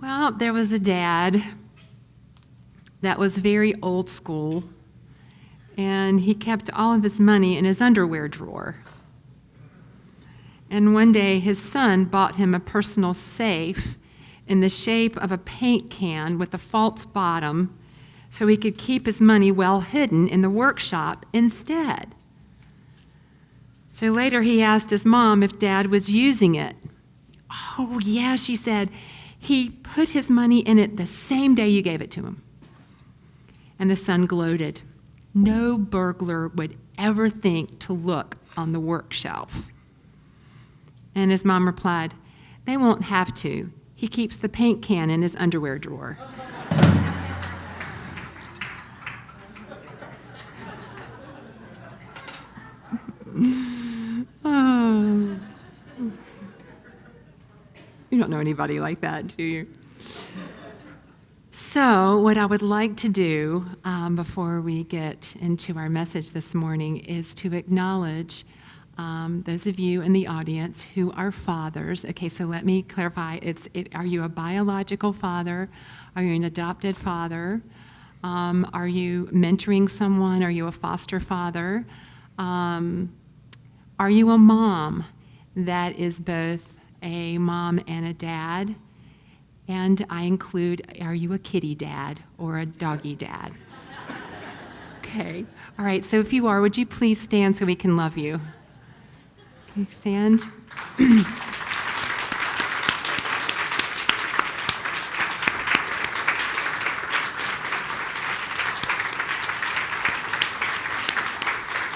Well, there was a dad that was very old school, and he kept all of his money in his underwear drawer. And one day, his son bought him a personal safe in the shape of a paint can with a false bottom so he could keep his money well hidden in the workshop instead. So later he asked his mom if Dad was using it. Oh, yeah, she said. He put his money in it the same day you gave it to him. And the son gloated. No burglar would ever think to look on the work shelf. And his mom replied, they won't have to. He keeps the paint can in his underwear drawer. Oh. You don't know anybody like that, do you? So what I would like to do before we get into our message this morning is to acknowledge those of you in the audience who are fathers. Okay, so let me clarify. Are you a biological father? Are you an adopted father? Are you mentoring someone? Are you a foster father? Are you a mom that is both a mom and a dad? And I include, are you a kitty dad or a doggy dad? Okay. All right, so if you are, would you please stand so we can love you? Can you stand? You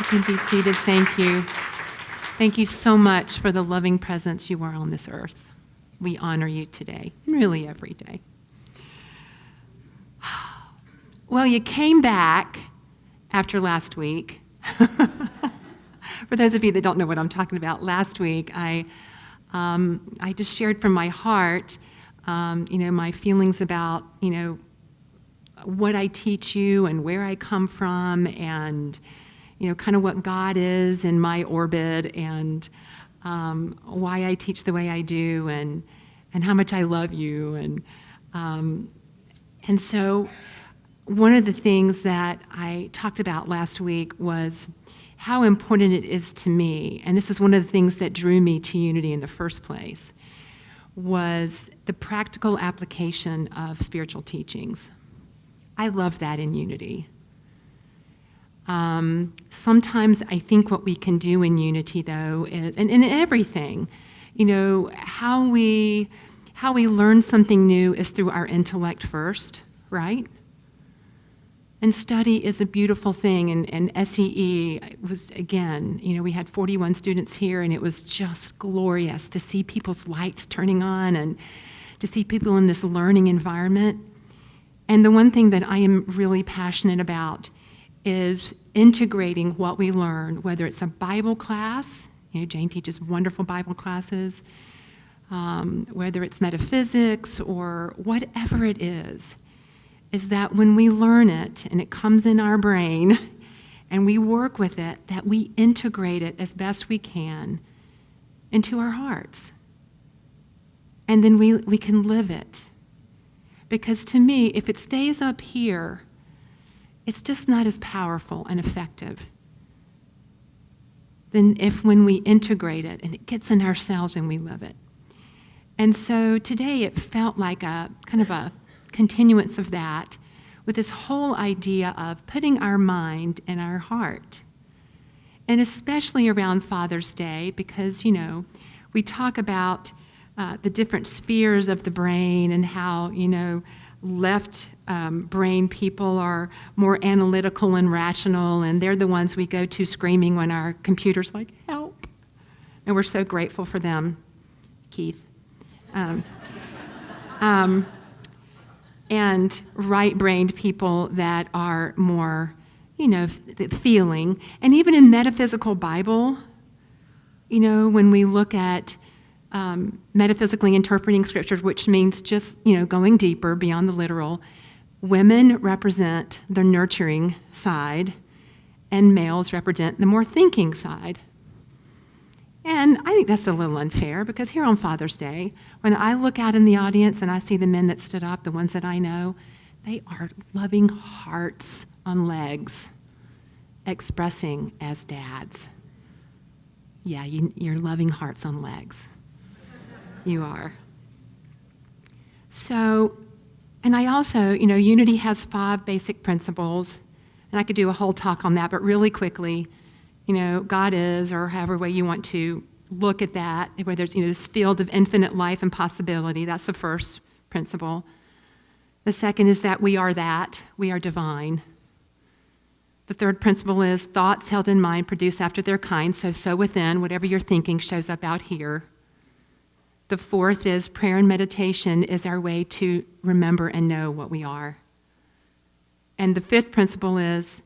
can be seated. Thank you. Thank you so much for the loving presence you are on this earth. We honor you today, and really every day. Well, you came back after last week. For those of you that don't know what I'm talking about, last week I just shared from my heart, my feelings about, what I teach you and where I come from, and kind of what God is in my orbit, and why I teach the way I do, and how much I love you, and so one of the things that I talked about last week was how important it is to me, and this is one of the things that drew me to Unity in the first place, was the practical application of spiritual teachings. I love that in Unity. Sometimes I think what we can do in Unity, though, is, and in everything, how we learn something new is through our intellect first, right? And study is a beautiful thing, and SEE was, again, we had 41 students here, and it was just glorious to see people's lights turning on and to see people in this learning environment. And the one thing that I am really passionate about is integrating what we learn, whether it's a Bible class, Jane teaches wonderful Bible classes, whether it's metaphysics or whatever it is that when we learn it and it comes in our brain and we work with it, that we integrate it as best we can into our hearts. And then we can live it. Because to me, if it stays up here, it's just not as powerful and effective than if when we integrate it and it gets in ourselves and we live it. And so today it felt like a kind of a continuance of that, with this whole idea of putting our mind and our heart, and especially around Father's Day, because we talk about the different spheres of the brain and how left brain people are more analytical and rational, and they're the ones we go to screaming when our computer's like, help. And we're so grateful for them, Keith. And right-brained people that are more, feeling. And even in metaphysical Bible, when we look at metaphysically interpreting scriptures, which means just, going deeper beyond the literal, women represent the nurturing side and males represent the more thinking side. And I think that's a little unfair because here on Father's Day, when I look out in the audience and I see the men that stood up, the ones that I know, they are loving hearts on legs, expressing as dads. Yeah, you're loving hearts on legs. You are. So, and I also, Unity has 5 basic principles, and I could do a whole talk on that, but really quickly, God is, or however way you want to look at that, where there's, this field of infinite life and possibility. That's the first principle. The second is that we are divine. The third principle is thoughts held in mind produce after their kind, so within, whatever you're thinking shows up out here. The fourth is prayer and meditation is our way to remember and know what we are. And the fifth principle is,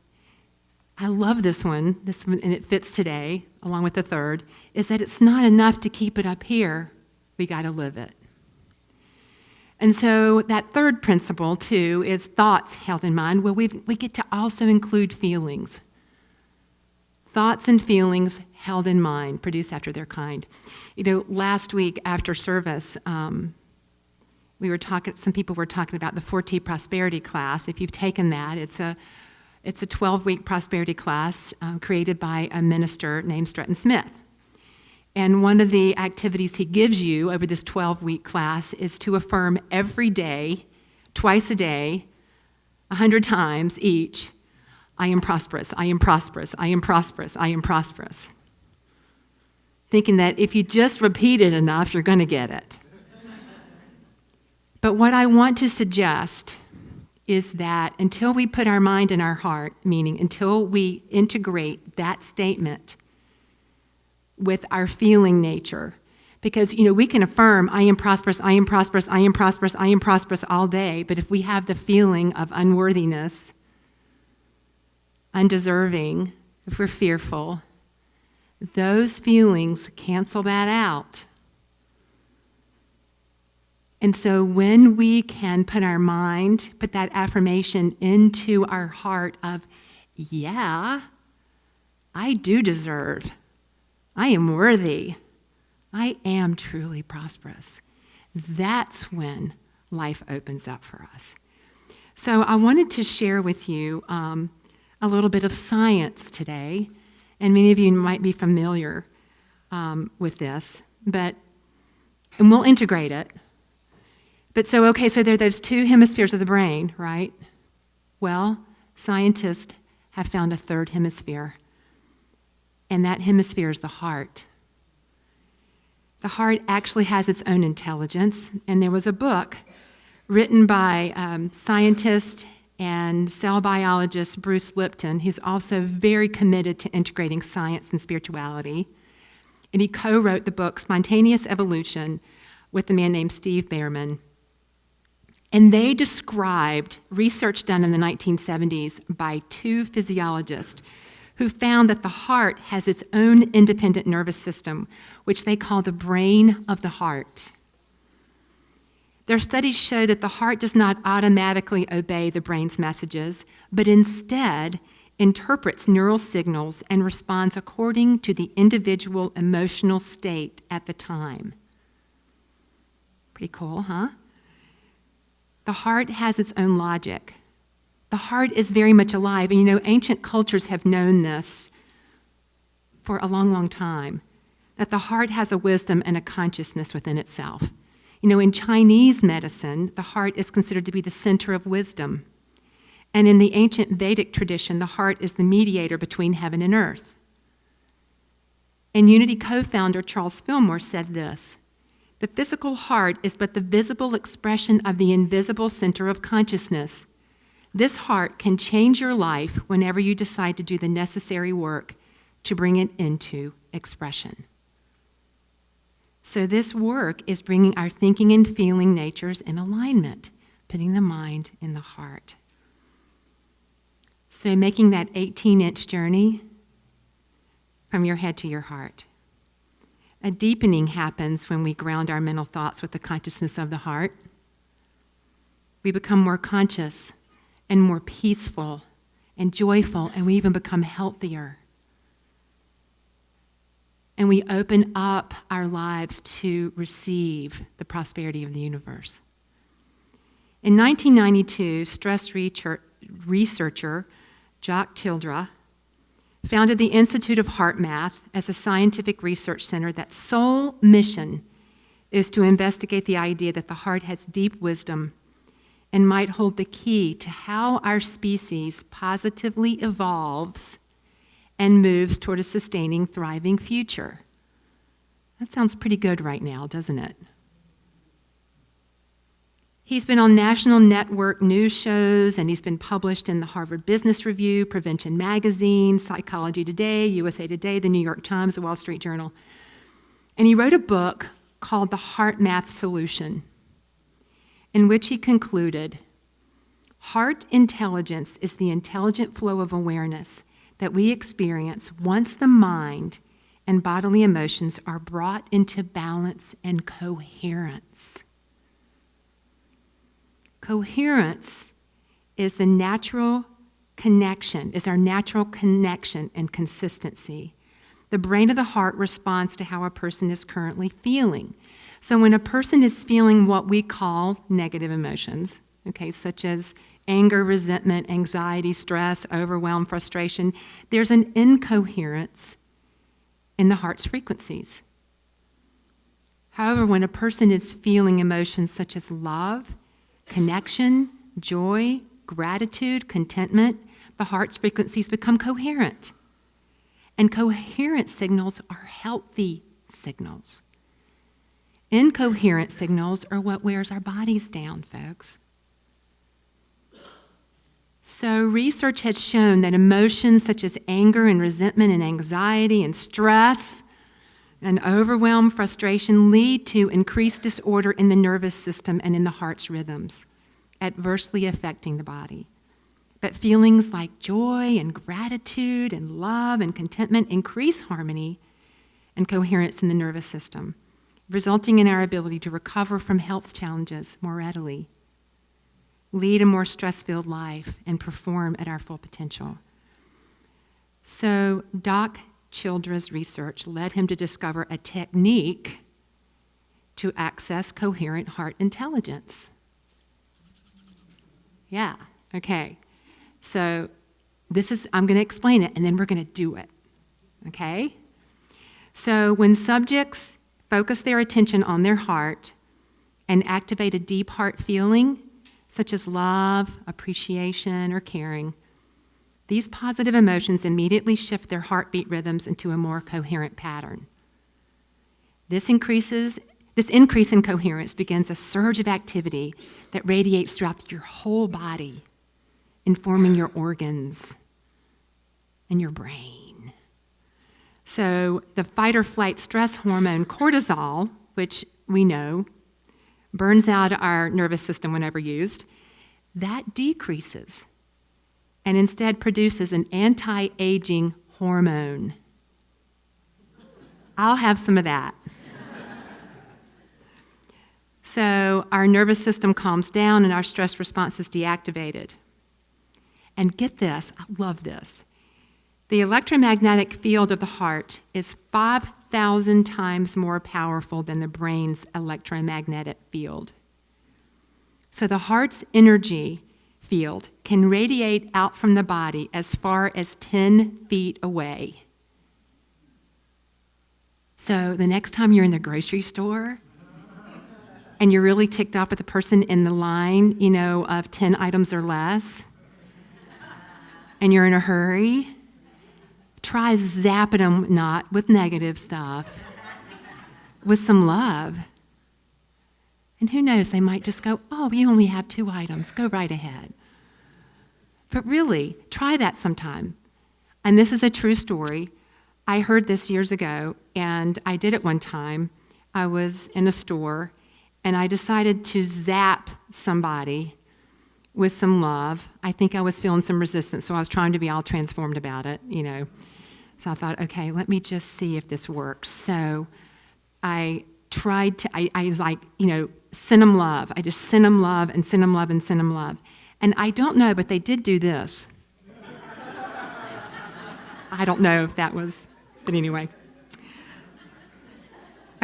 I love this one, and it fits today, along with the third, is that it's not enough to keep it up here. We got to live it. And so that third principle, too, is thoughts held in mind. Well, we get to also include feelings. Thoughts and feelings held in mind, produce after their kind. Last week after service, some people were talking about the 4T Prosperity class. If you've taken that, it's a 12-week prosperity class created by a minister named Stretton Smith. And one of the activities he gives you over this 12-week class is to affirm every day, twice a day, 100 times each, I am prosperous, I am prosperous, I am prosperous, I am prosperous. Thinking that if you just repeat it enough, you're going to get it. But what I want to suggest is that until we put our mind in our heart, meaning until we integrate that statement with our feeling nature, because, we can affirm, I am prosperous, I am prosperous, I am prosperous, I am prosperous all day, but if we have the feeling of unworthiness, undeserving, if we're fearful, those feelings cancel that out. And so when we can put that affirmation into our heart of, yeah, I do deserve, I am worthy, I am truly prosperous, that's when life opens up for us. So I wanted to share with you a little bit of science today, and many of you might be familiar with this, and we'll integrate it. But so there are those 2 hemispheres of the brain, right? Well, scientists have found a third hemisphere, and that hemisphere is the heart. The heart actually has its own intelligence, and there was a book written by scientist and cell biologist Bruce Lipton, who's also very committed to integrating science and spirituality. And he co-wrote the book Spontaneous Evolution with a man named Steve Behrman. And they described research done in the 1970s by 2 physiologists who found that the heart has its own independent nervous system, which they call the brain of the heart. Their studies show that the heart does not automatically obey the brain's messages, but instead interprets neural signals and responds according to the individual emotional state at the time. Pretty cool, huh? The heart has its own logic. The heart is very much alive, and ancient cultures have known this for a long, long time, that the heart has a wisdom and a consciousness within itself. In Chinese medicine, the heart is considered to be the center of wisdom. And in the ancient Vedic tradition, the heart is the mediator between heaven and earth. And Unity co-founder Charles Fillmore said this: the physical heart is but the visible expression of the invisible center of consciousness. This heart can change your life whenever you decide to do the necessary work to bring it into expression. So this work is bringing our thinking and feeling natures in alignment, putting the mind in the heart. So making that 18-inch journey from your head to your heart. A deepening happens when we ground our mental thoughts with the consciousness of the heart. We become more conscious and more peaceful and joyful, and we even become healthier. and we open up our lives to receive the prosperity of the universe. In 1992, stress researcher Jacques Tildra founded the Institute of Heart Math as a scientific research center that's sole mission is to investigate the idea that the heart has deep wisdom and might hold the key to how our species positively evolves and moves toward a sustaining, thriving future. That sounds pretty good right now, doesn't it? He's been on national network news shows, and he's been published in the Harvard Business Review, Prevention Magazine, Psychology Today, USA Today, the New York Times, the Wall Street Journal. And he wrote a book called The Heart Math Solution, in which he concluded, heart intelligence is the intelligent flow of awareness that we experience once the mind and bodily emotions are brought into balance and coherence. Coherence is the natural connection, is our natural connection and consistency. The brain of the heart responds to how a person is currently feeling. So when a person is feeling what we call negative emotions, okay, such as anger, resentment, anxiety, stress, overwhelm, frustration, there's an incoherence in the heart's frequencies. However, when a person is feeling emotions such as love, connection, joy, gratitude, contentment, the heart's frequencies become coherent. And coherent signals are healthy signals. Incoherent signals are what wears our bodies down, folks. So research has shown that emotions such as anger and resentment and anxiety and stress and overwhelm, frustration lead to increased disorder in the nervous system and in the heart's rhythms, adversely affecting the body. But feelings like joy and gratitude and love and contentment increase harmony and coherence in the nervous system, resulting in our ability to recover from health challenges more readily, lead a more stress-filled life, and perform at our full potential. So Doc Childra's research led him to discover a technique to access coherent heart intelligence. Yeah, okay. So I'm going to explain it, and then we're going to do it, okay? So when subjects focus their attention on their heart and activate a deep heart feeling, such as love, appreciation, or caring, these positive emotions immediately shift their heartbeat rhythms into a more coherent pattern. This increase in coherence begins a surge of activity that radiates throughout your whole body, informing your organs and your brain. So the fight or flight stress hormone cortisol, which we know burns out our nervous system whenever used, that decreases and instead produces an anti-aging hormone. I'll have some of that. So our nervous system calms down and our stress response is deactivated. And get this, I love this. The electromagnetic field of the heart is 5,000 times more powerful than the brain's electromagnetic field. So the heart's energy field can radiate out from the body as far as 10 feet away. So the next time you're in the grocery store and you're really ticked off with the person in the line, of 10 items or less, and you're in a hurry, try zapping them not with negative stuff, with some love. And who knows, they might just go, oh, you only have 2 items, go right ahead. But really, try that sometime. And this is a true story. I heard this years ago, and I did it one time. I was in a store, and I decided to zap somebody with some love. I think I was feeling some resistance, so I was trying to be all transformed about it, So I thought, okay, let me just see if this works. So I tried to, I was like, send them love. I just sent them love and send them love and send them love. And I don't know, but they did do this. I don't know if that was, but anyway.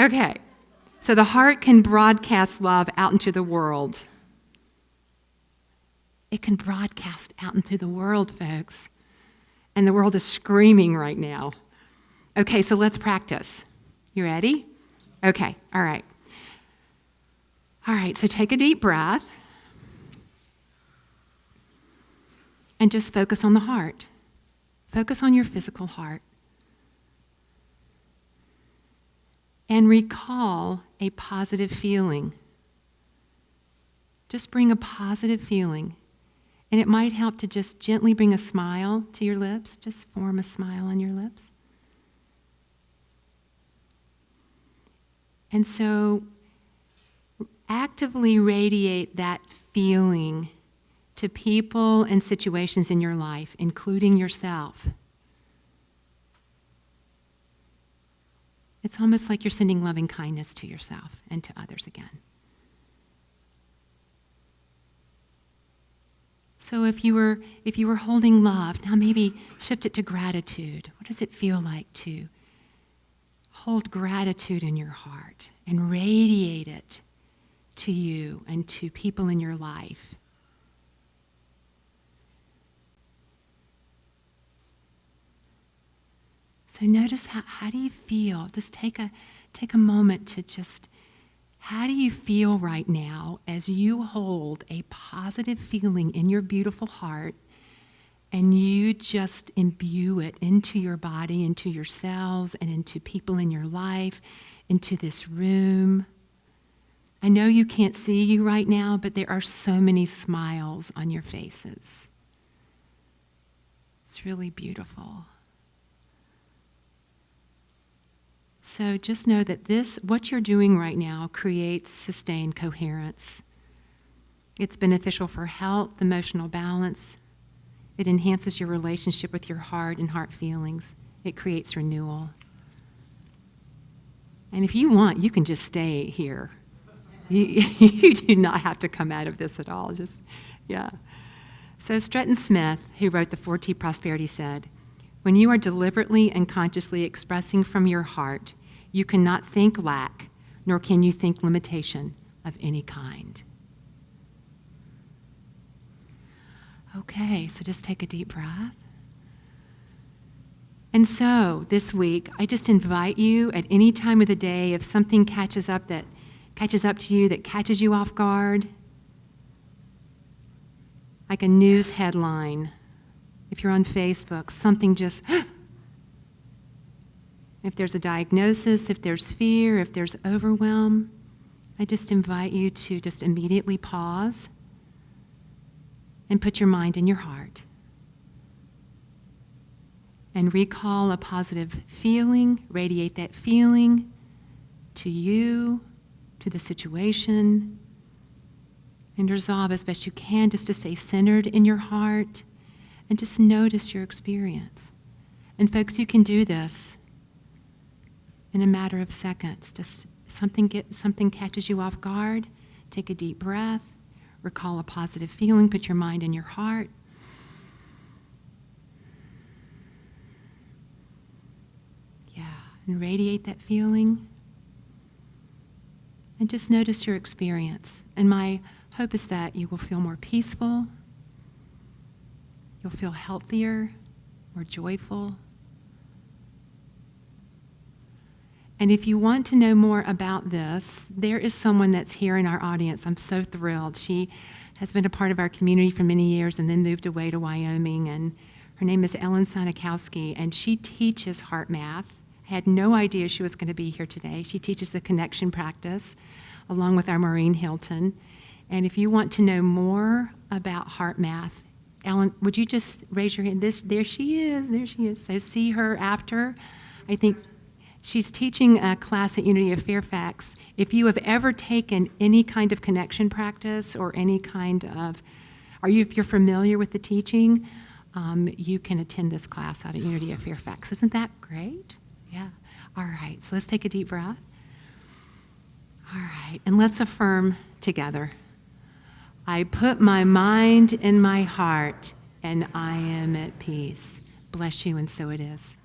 Okay. So the heart can broadcast love out into the world. It can broadcast out into the world, folks. And the world is screaming right now. Okay, so let's practice. You ready? Okay, all right. All right, so take a deep breath. And just focus on the heart. Focus on your physical heart. And recall a positive feeling. Just bring a positive feeling. And it might help to just gently bring a smile to your lips. Just form a smile on your lips. And so actively radiate that feeling to people and situations in your life, including yourself. It's almost like you're sending loving kindness to yourself and to others again. So if you were holding love, now maybe shift it to gratitude. What does it feel like to hold gratitude in your heart and radiate it to you and to people in your life? So notice how do you feel? Just take a moment to just, how do you feel right now as you hold a positive feeling in your beautiful heart and you just imbue it into your body, into your cells, and into people in your life, into this room? I know you can't see you right now, but there are so many smiles on your faces. It's really beautiful. So just know that what you're doing right now creates sustained coherence. It's beneficial for health, emotional balance. It enhances your relationship with your heart and heart feelings. It creates renewal. And if you want, you can just stay here. You do not have to come out of this at all. Yeah. So Stretton Smith, who wrote the 4T Prosperity, said, "When you are deliberately and consciously expressing from your heart, you cannot think lack, nor can you think limitation of any kind." Okay, so just take a deep breath. And so this week, I just invite you at any time of the day, if something catches up to you, that catches you off guard, like a news headline, if you're on Facebook, something just, if there's a diagnosis, if there's fear, if there's overwhelm, I just invite you to just immediately pause and put your mind in your heart and recall a positive feeling, radiate that feeling to you, to the situation, and resolve as best you can just to stay centered in your heart and just notice your experience. And folks, you can do this in a matter of seconds. Just something catches you off guard, take a deep breath, recall a positive feeling, put your mind in your heart. Yeah, and radiate that feeling. And just notice your experience. And my hope is that you will feel more peaceful, you'll feel healthier, more joyful. And if you want to know more about this, there is someone that's here in our audience. I'm so thrilled. She has been a part of our community for many years and then moved away to Wyoming. And her name is Ellen Sanikowski, and she teaches heart math. I had no idea she was going to be here today. She teaches the connection practice along with our Maureen Hilton. And if you want to know more about heart math, Ellen, would you just raise your hand? There she is. So see her after. I think she's teaching a class at Unity of Fairfax. If you have ever taken any kind of connection practice or any kind of, if you're familiar with the teaching, you can attend this class out at Unity of Fairfax. Isn't that great? Yeah. All right, so let's take a deep breath. All right, and let's affirm together. I put my mind in my heart, and I am at peace. Bless you, and so it is.